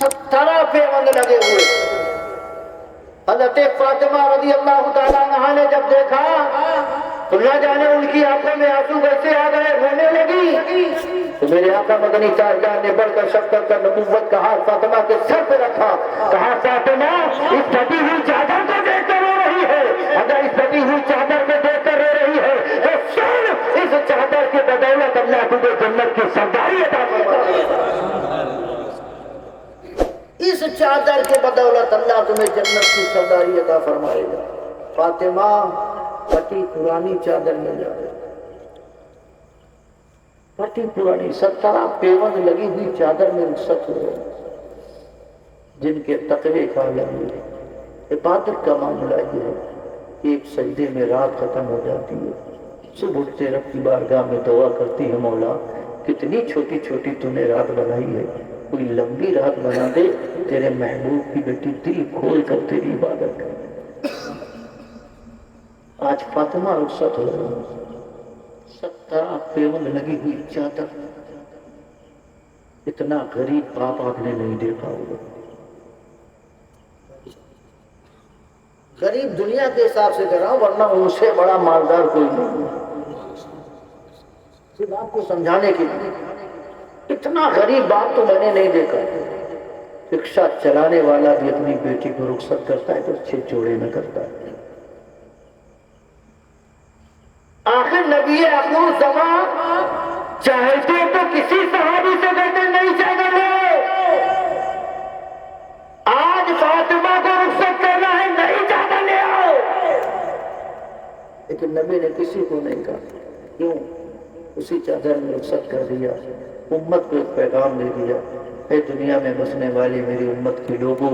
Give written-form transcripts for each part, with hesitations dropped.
17 پیوند لگے ہوئے. حضرت فاطمہ رضی اللہ تعالیٰ عنہا نے جب دیکھا تو نہ جانے ان کی آنکھوں میں آنسو کیسے آ گئے, رونے لگی. تو میرے آقا مدنی تاجدار نے بڑھ کر شفقت کا نبوت کا ہاتھ فاطمہ کے سر پہ رکھا. کہا فاطمہ اس پھٹی ہوئی چادر کو دیکھ کر رو رہی ہے, اگر اس پھٹی ہوئی چادر کو دیکھ کر رو رہی ہے تو سن, اس چادر کی بدولت اللہ تجھے جنت کی سرداری عطا فرمائے گا. اس چادر کے بدولت اللہ تمہیں جنت کی سرداری عطا فرمائے گا. فاطمہ پھٹی پرانی چادر میں جا رہے, پھٹی پرانی 17 پیوند لگی ہوئی چادر میں رخصت ہو گئے. جن کے تقوی کا عالم ہے, عبادت کا معاملہ یہ ہے کہ ایک سجدے میں رات ختم ہو جاتی ہے, صبح اٹھتے رب کی بارگاہ میں دعا کرتی ہے, مولا کتنی چھوٹی چھوٹی تو نے رات بنائی ہے, کوئی لمبی رات بنا دے, تیرے محبوب کی بیٹی دل کھول کر تیری عبادت کرے. آج فاطمہ رخصت ہو رہی, 17 پیوند لگی ہوئی چادر. اتنا غریب باپ آپ نے نہیں دیکھا ہوگا. غریب دنیا کے حساب سے کر رہا ہوں, ورنہ ان سے بڑا مالدار کوئی نہیں. صرف آپ کو سمجھانے کے لیے, اتنا غریب باپ تو میں نے نہیں دیکھا. رکشہ چلانے والا بھی اپنی بیٹی کو رخصت کرتا ہے تو اچھے جوڑے میں کرتا ہے. آخر نبی اخر زمان چاہتے تو کسی صحابی سے کہتے نہیں چاہتے لو, آج فاطمہ کو رخصت کرنا ہے, نہیں چاہتا لے آؤ. لیکن نبی نے کسی کو نہیں کہا. کیوں؟ اسی چادر میں رخصت کر دیا, امت کو ایک پیغام دے دیا, اے دنیا میں بسنے والی میری امت کے لوگوں,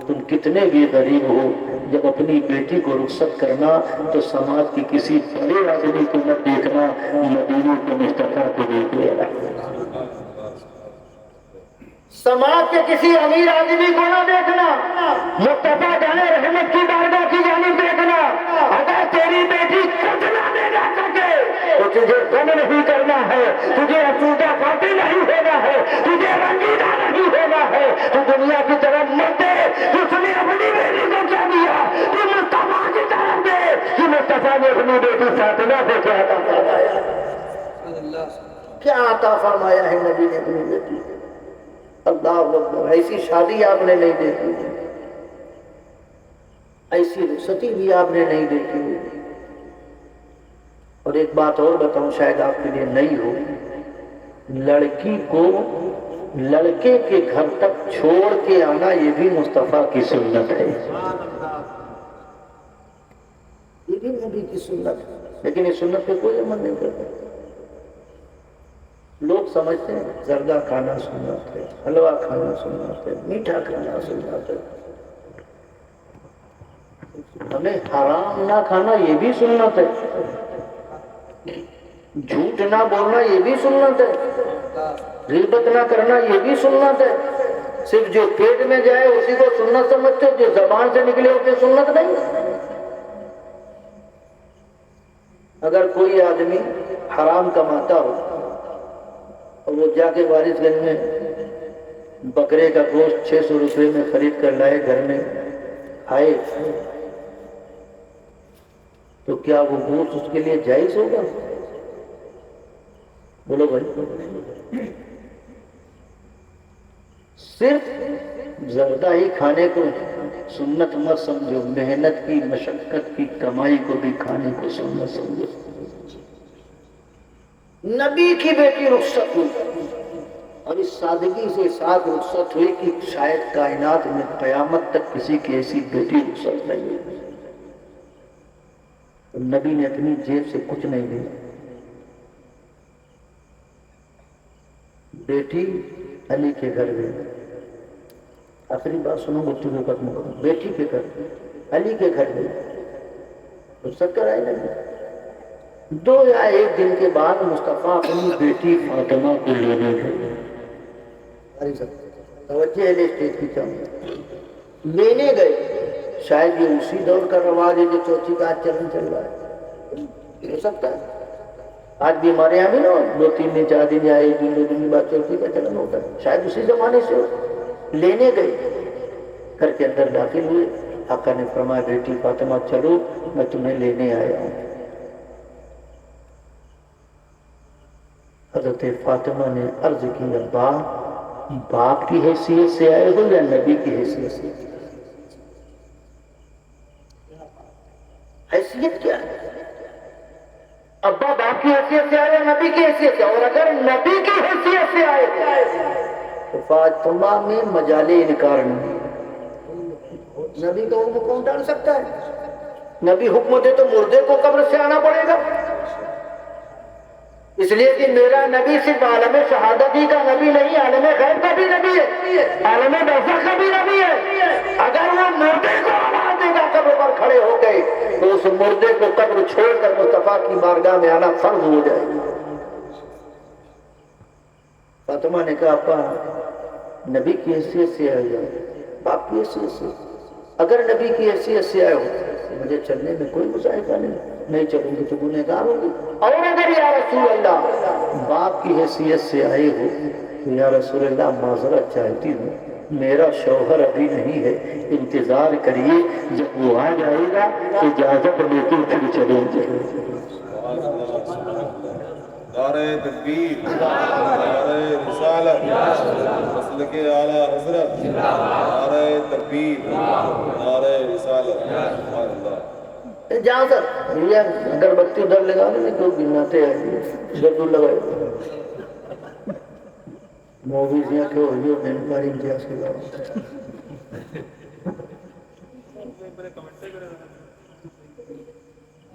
تم کتنے بھی غریب ہو, جب اپنی بیٹی کو رخصت کرنا تو سماج کی کسی بڑے آدمی کو مت دیکھنا, مدینے کے مصطفیٰ کو دیکھ لینا. سماج کے کسی امیر آدمی کو نہ دیکھنا, مصطفیٰ جانے رحمت کی بارگاہ کی جانب دیکھنا. اگر تیری بیٹی کچھ نہ دے جا سکے تو تجھے غم نہیں کرنا ہے, تجھے افسردہ قاتل نہیں ہونا ہے, تجھے رنجیدہ نہیں ہونا ہے. تو دنیا کی طرف مت دے, اس نے اپنی بیٹی کو کیا دیا, تو مصطفیٰ کی طرف دے کہ مصطفیٰ نے اپنی بیٹی فاطمہ کو کیا عطا فرمایا, کیا عطا فرمایا ہے نبی نے اپنی بیٹی. اللہ اکبر. ایسی شادی آپ نے نہیں دیکھی, ایسی رخصتی بھی آپ نے نہیں دیکھی. اور ایک بات اور بتاؤں, شاید آپ کے لیے نئی ہو, لڑکی کو لڑکے کے گھر تک چھوڑ کے آنا یہ بھی مصطفیٰ کی سنت ہے, یہ بھی نبی کی سنت ہے. لیکن اس سنت پہ کوئی عمل نہیں کرتا. لوگ سمجھتے ہیں زردہ کھانا سنت ہے, حلوہ کھانا سنت ہے, میٹھا کھانا سنت ہے. ہمیں حرام نہ کھانا یہ بھی سنت ہے, جھوٹ نہ بولنا یہ بھی سنت ہے, غیبت نہ کرنا یہ بھی سنت ہے. صرف جو پیٹ میں جائے اسی کو سنت سمجھتے ہو, جو زبان سے نکلے اسے سنت نہیں. اگر کوئی آدمی حرام کماتا ہو اور وہ جا کے وارث گنج میں بکرے کا گوشت 600 روپے میں خرید کر لائے, گھر میں کھائے, تو کیا وہ گوشت اس کے لیے جائز ہوگا؟ بولو بھائی. صرف زردہ ہی کھانے کو سنت مت سمجھو, محنت کی, مشقت کی کمائی کو بھی کھانے کو سنت سمجھو. نبی کی بیٹی رخصت ہوئی اور اس سادگی سے ساتھ رخصت ہوئی کہ شاید کائنات میں قیامت تک کسی کی ایسی بیٹی رخصت نہیں ہوئی. نبی نے اپنی جیب سے کچھ نہیں دیا. بیٹی علی کے گھر گئی, آخری بات سنو گفتگو ختم کرو. بیٹی کے گھر علی کے گھر گئی, رخصت کرائے نہیں. 2 یا 1 دن کے بعد مصطفیٰ اپنی بیٹی فاطمہ کو لینے گئے. توجہ ہے اسٹیج کی چاہیے, لینے گئے. شاید یہ اسی دور کا رواج ہے جو چوتھی کا آج چل رہا ہے, ہو سکتا ہے. آج بھی ہمارے یہاں بھی نا 2-3 دن 4 دن یا 1 دن 2 دن کی بات چوتھی کا چلن ہوتا ہے, شاید اسی زمانے سے ہو. لینے گئے، گھر کے اندر داخل ہوئے، آقا نے فرمایا بیٹی فاطمہ چلو میں تمہیں لینے آیا ہوں۔ حضرت فاطمہ نے عرض کی ابا باپ کی حیثیت سے آئے ہو یا نبی کی حیثیت سے؟ حیثیت کیا ہے؟ ابا باپ کی حیثیت سے آئے یا نبی کی حیثیت سے؟ اور اگر نبی کی حیثیت سے آئے تو فاطمہ میں مجال انکار نہیں۔ نبی کا حکم کون ڈال سکتا ہے؟ نبی حکم دے تو مردے کو قبر سے آنا پڑے گا، اس لیے کہ میرا نبی صرف عالم شہادتی کا نبی نہیں، عالم غیب کا بھی نبی ہے، عالم برزخ کا بھی نبی ہے۔ اگر وہ مردے کو آواز دے گا قبر پر کھڑے ہو گئے تو اس مردے کو قبر چھوڑ کر مصطفیٰ کی بارگاہ میں آنا فرض ہو جائے گا۔ فاطمہ نے کہا ابا نبی کی حیثیت سے آئے ہو، باپ کی حیثیت سے؟ اگر نبی کی حیثیت سے آئے ہو مجھے چلنے میں کوئی مذائقہ نہیں چلوں گی تو گنہگار ہوگی، اور اگر یا رسول اللہ باپ کی حیثیت سے آئے ہو تو یا رسول اللہ معذرت چاہتی ہوں میرا شوہر ابھی نہیں ہے، انتظار کریے جب وہ آ جائے گا اجازت لے کے پھر چلیں گے۔ نعرہ تکبیر، نعرہ رسالت، مسلک اعلیٰ حضرت، نعرہ تکبیر، نعرہ رسالت، سبحان اللہ۔ اجازت بھیا اگربتی ادھر لگا دیں تو گناتے آئیے ادھر دور لگائے موویز یہاں کے ہوئی اور نینکاری امتیاز کے بعد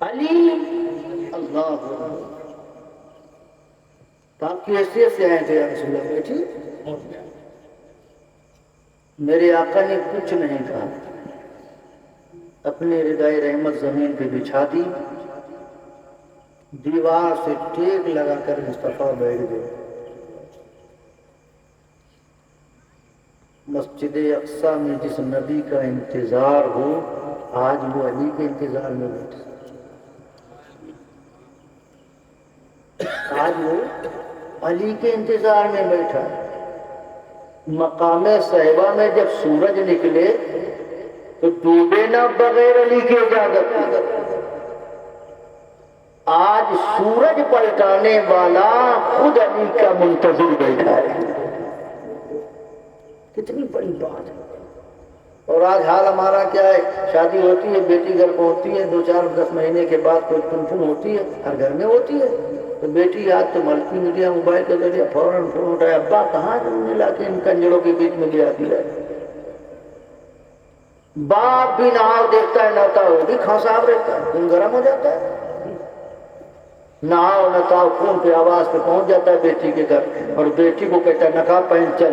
علی اللہ باپ کی حیثیت سے آئے تھے یا رسول اللہ بیٹھی میرے آقا نے کچھ نہیں کہا، اپنے ردائے رحمت زمین پہ بچھا دی، دیوار سے ٹیک لگا کر مصطفیٰ بیٹھ گئے۔ مسجد اقصیٰ میں جس نبی کا انتظار ہو آج وہ علی کے انتظار میں بیٹھے، آج وہ علی کے انتظار میں بیٹھا ہے۔ مقام صحبہ میں جب سورج نکلے تو ڈوبے نہ بغیر علی کی اجازت۔ آج سورج پلٹانے والا خود علی کا منتظر بیٹھا ہے، کتنی بڑی بات ہے۔ اور آج حال ہمارا کیا ہے، شادی ہوتی ہے بیٹی گھر پہنچتی ہے 2-4-10 مہینے کے بعد کوئی ٹنٹن ہوتی ہے، ہر گھر میں ہوتی ہے، تو بیٹی آج تو ملٹی میڈیا موبائل کے ذریعے فوراً فون اٹھایا ابا کہاں تم نے لا کے ان کنجروں کے بیچ میں لیا دیا ہے۔ باپ بھی نہاؤ دیکھتا ہے نہتا وہ بھی کھانساب رہتا ہے، خون گرم ہو جاتا ہے، نہاؤ نتاؤ خون پہ آواز پہ پہنچ جاتا ہے بیٹی کے گھر، اور بیٹی کو کہتا ہے نقاب پہن چل۔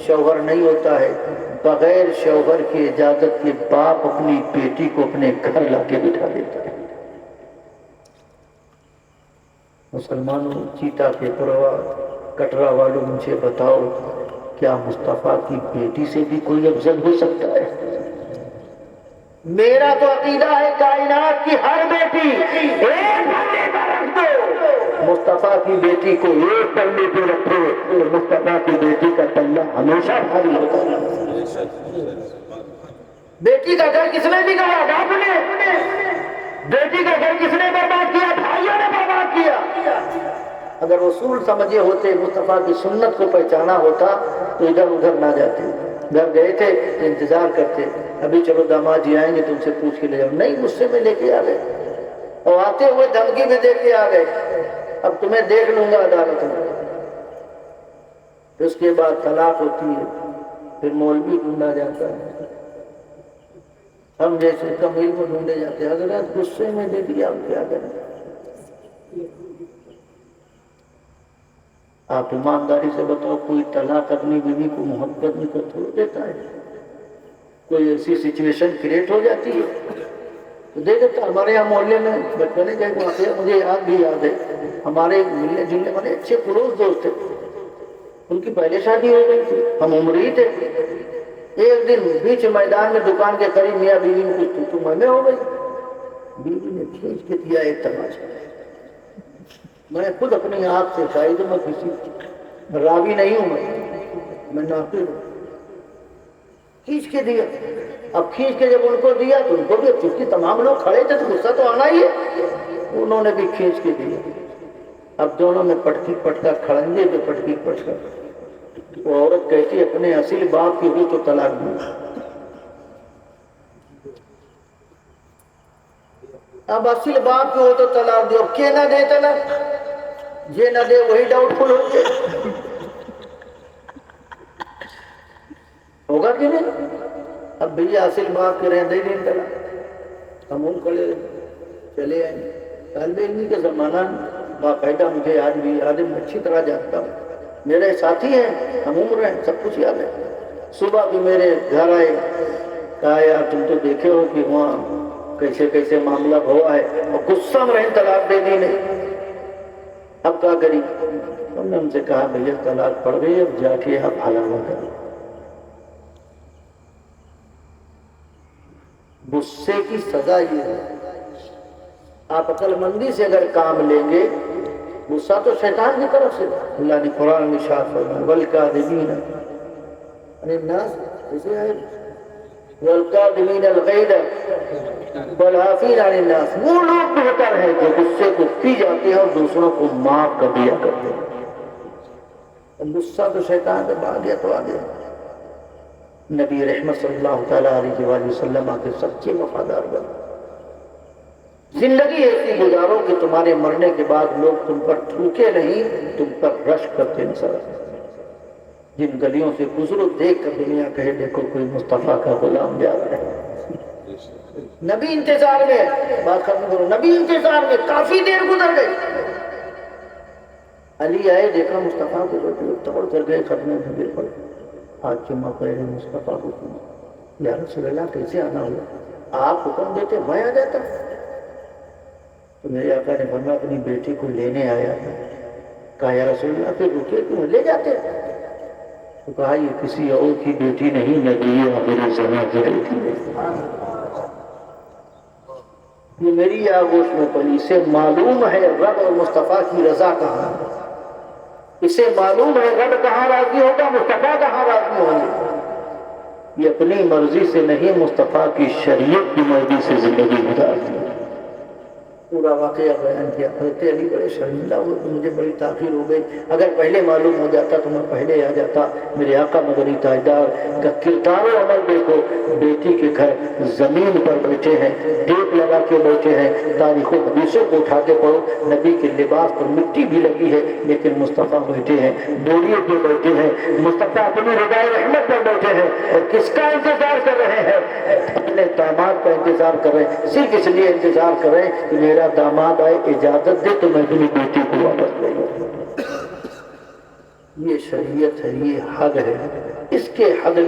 شوہر نہیں ہوتا ہے، بغیر شوہر کی اجازت کے باپ اپنی بیٹی کو اپنے گھر لا کے بٹھا دیتا ہے۔ مسلمانوں چیتا کے پروا کٹرا والوں مجھے بتاؤ کیا مصطفیٰ کی بیٹی سے بھی کوئی افضل ہو سکتا ہے؟ میرا تو عقیدہ ہے کائنات کی ہر بیٹی ایک پلے پر رکھ دو، مصطفیٰ کی بیٹی کو ایک پلے پہ رکھو تو مصطفیٰ کی بیٹی کا پلہ ہمیشہ بھاری ہوتا ہے۔ بیٹی کا گھر کس نے بگاڑا؟ باپ نے۔ بیٹی کا گھر کس نے برباد کیا؟ بھائیوں نے برباد کیا۔ اگر رسول سمجھے ہوتے، مصطفیٰ کی سنت کو پہچانا ہوتا تو ادھر ادھر نہ جاتے، گھر گئے تھے تو انتظار کرتے ابھی چلو داماد جی آئیں گے تم سے پوچھ کے لے جاؤ، نہیں غصے میں لے کے آ گئے، اور آتے ہوئے دھمکی میں دے کے آ گئے اب تمہیں دیکھ لوں گا عدالت میں۔ پھر اس کے بعد طلاق ہوتی ہے، پھر مولوی ڈھونڈا جاتا ہے، ہم جیسے کمیل کو ڈھونڈے جاتے ہیں، حضرت غصے میں دے دیا ہم کیا کریں؟ آپ ایمانداری سے بتاؤ کوئی طلاق اپنی بیوی کو محبت میں کر تھوڑ دیتا ہے؟ کوئی ایسی سچویشن کریٹ ہو جاتی ہے تو دے دیتا۔ ہمارے یہاں محلے میں بچپنے کا ایک واقعہ مجھے بھی یاد ہے، ہمارے ملنے جلنے والے اچھے پڑوس دوست تھے، ان کی پہلے شادی ہو گئی تھی، ہم عمر ہی تھے۔ ایک دن بیچ میدان میں دکان کے قریب میاں بیوی میں کچھ تو میں ہو گئی، بیوی نے کھینچ کے دیا ایک تماچا، میں خود اپنی آنکھ سے شاہد ہوں، میں کسی راوی نہیں ہوں، میں ناقل ہوں، کھینچ کے دیا. اب کھینچ کے جب ان کو دیا تو ان کو بھی, چونکہ تمام لوگ کھڑے تھے تو غصہ تو آنا ہی ہے, انہوں نے بھی کھینچ کے دیا. اب دونوں میں پٹکی پٹکا, کھڑنجے پہ پٹکی پٹکا. وہ عورت کہتی اپنے اصل باپ کی ہوئی تو طلاق دوں. اب اصل باپ کی ہو تو طلاق دو, اب کیا نہ دے طلاق, یہ نہ دے وہی ڈاؤٹ فل ہو گئے. ہوگا کہ نہیں؟ اب بھیا اصل باپ کے رہنے دے دیں طلاق, ہم ان کھڑے چلے آئیں. طالب علمی کا زمانہ باقاعدہ مجھے آج بھی یاد ہے, میں اچھی طرح جانتا ہوں. میرے ساتھی ہیں, ہم عمر ہیں, سب کچھ یاد ہے. صبح بھی میرے گھر آئے, کہا یار تم تو دیکھے ہو کہ وہاں کیسے کیسے معاملہ ہوا ہے, اور غصہ میں رہیں طلاق دے دی نہیں. اب کیا کری؟ ہم نے ان سے کہا بھیا طلاق پڑ گئی, اب جا کے آپ حلال کریں. غصے کی سزا یہ ہے, آپ عقل مندی سے اگر کام لیں گے, غصہ تو شیطان کی طرف سے. اللہ نے قرآن میں ارشاد فرمایا والکاظمین عن الناس, اسے ہے والکاظمین الغیظ والعافین عن الناس, وہ لوگ بہتر ہیں جو غصے کو پی جاتے ہیں اور دوسروں کو معاف کر دیا کرتے ہیں. غصہ تو شیطان سے آ گیا تو آ گیا. نبی رحمت صلی اللہ تعالیٰ علیہ وآلہ وسلم کے سچے وفادار بنے. زندگی ایسی گزارو کہ تمہارے مرنے کے بعد لوگ تم پر تھوکے نہیں, تم پر رشک کرتے نظر آئے. جن گلیوں سے گزرو دیکھ کر دنیا کہے دیکھو کوئی مصطفیٰ کا غلام جا رہا ہے. نبی انتظار میں, بات ختم کرو, نبی انتظار میں, کافی دیر گزر گئی. علی آئے, دیکھا مصطفیٰ کو, توڑ کر گئے, ختم نبی پر ہاتھ چما پڑے مصطفیٰ کو. یا رسول اللہ کیسے آنا ہوا؟ آپ حکم دیتے میں آ جاتا. تو میرے آقا نے فرمایا اپنی بیٹی کو لینے آیا تھا. کہا یا رسول اللہ پھر رکے کیوں, لے جاتے. تو کہا یہ کسی اور کی بیٹی نہیں, نبی آخر زمان کی بیٹی ہے. یہ میری آغوش میں پلی. اسے معلوم ہے رب اور مصطفیٰ کی رضا کہاں ہے, اسے معلوم ہے رب کہاں راضی ہوگا, مصطفیٰ کہاں راضی ہوں گے. یہ اپنی مرضی سے نہیں, مصطفیٰ کی شریعت کی مرضی سے زندگی گزارتی ہے. پورا واقعہ بیان کیا. حضرت علی بڑے شرمندہ ہوئے کہ مجھے بڑی تاخیر ہو گئی, اگر پہلے معلوم ہو جاتا تو میں پہلے آ جاتا. میرے آقا مدنی تاجدار کا کردار و عمل دیکھو. بیٹی کے گھر زمین پر بیٹھے ہیں, ٹیپ لگا کے بیٹھے ہیں, تاریخ و حدیثوں کو اٹھا کے پڑھو, نبی کے لباس پر مٹی بھی لگی ہے لیکن مصطفیٰ بیٹھے ہیں, ڈوریے پہ بیٹھے ہیں, مصطفیٰ اپنی رضائے رحمت پر بیٹھے ہیں. اور کس کا انتظار کر رہے ہیں؟ اپنے داماد کا انتظار کر رہے ہیں. صرف اس لیے انتظار کر رہے ہیں کہ میرا داماد آئے, اجازت دے تو میں اپنی بیٹی کو واپس لے لوں. یہ شریعت ہے, یہ حد ہے. اس کے حد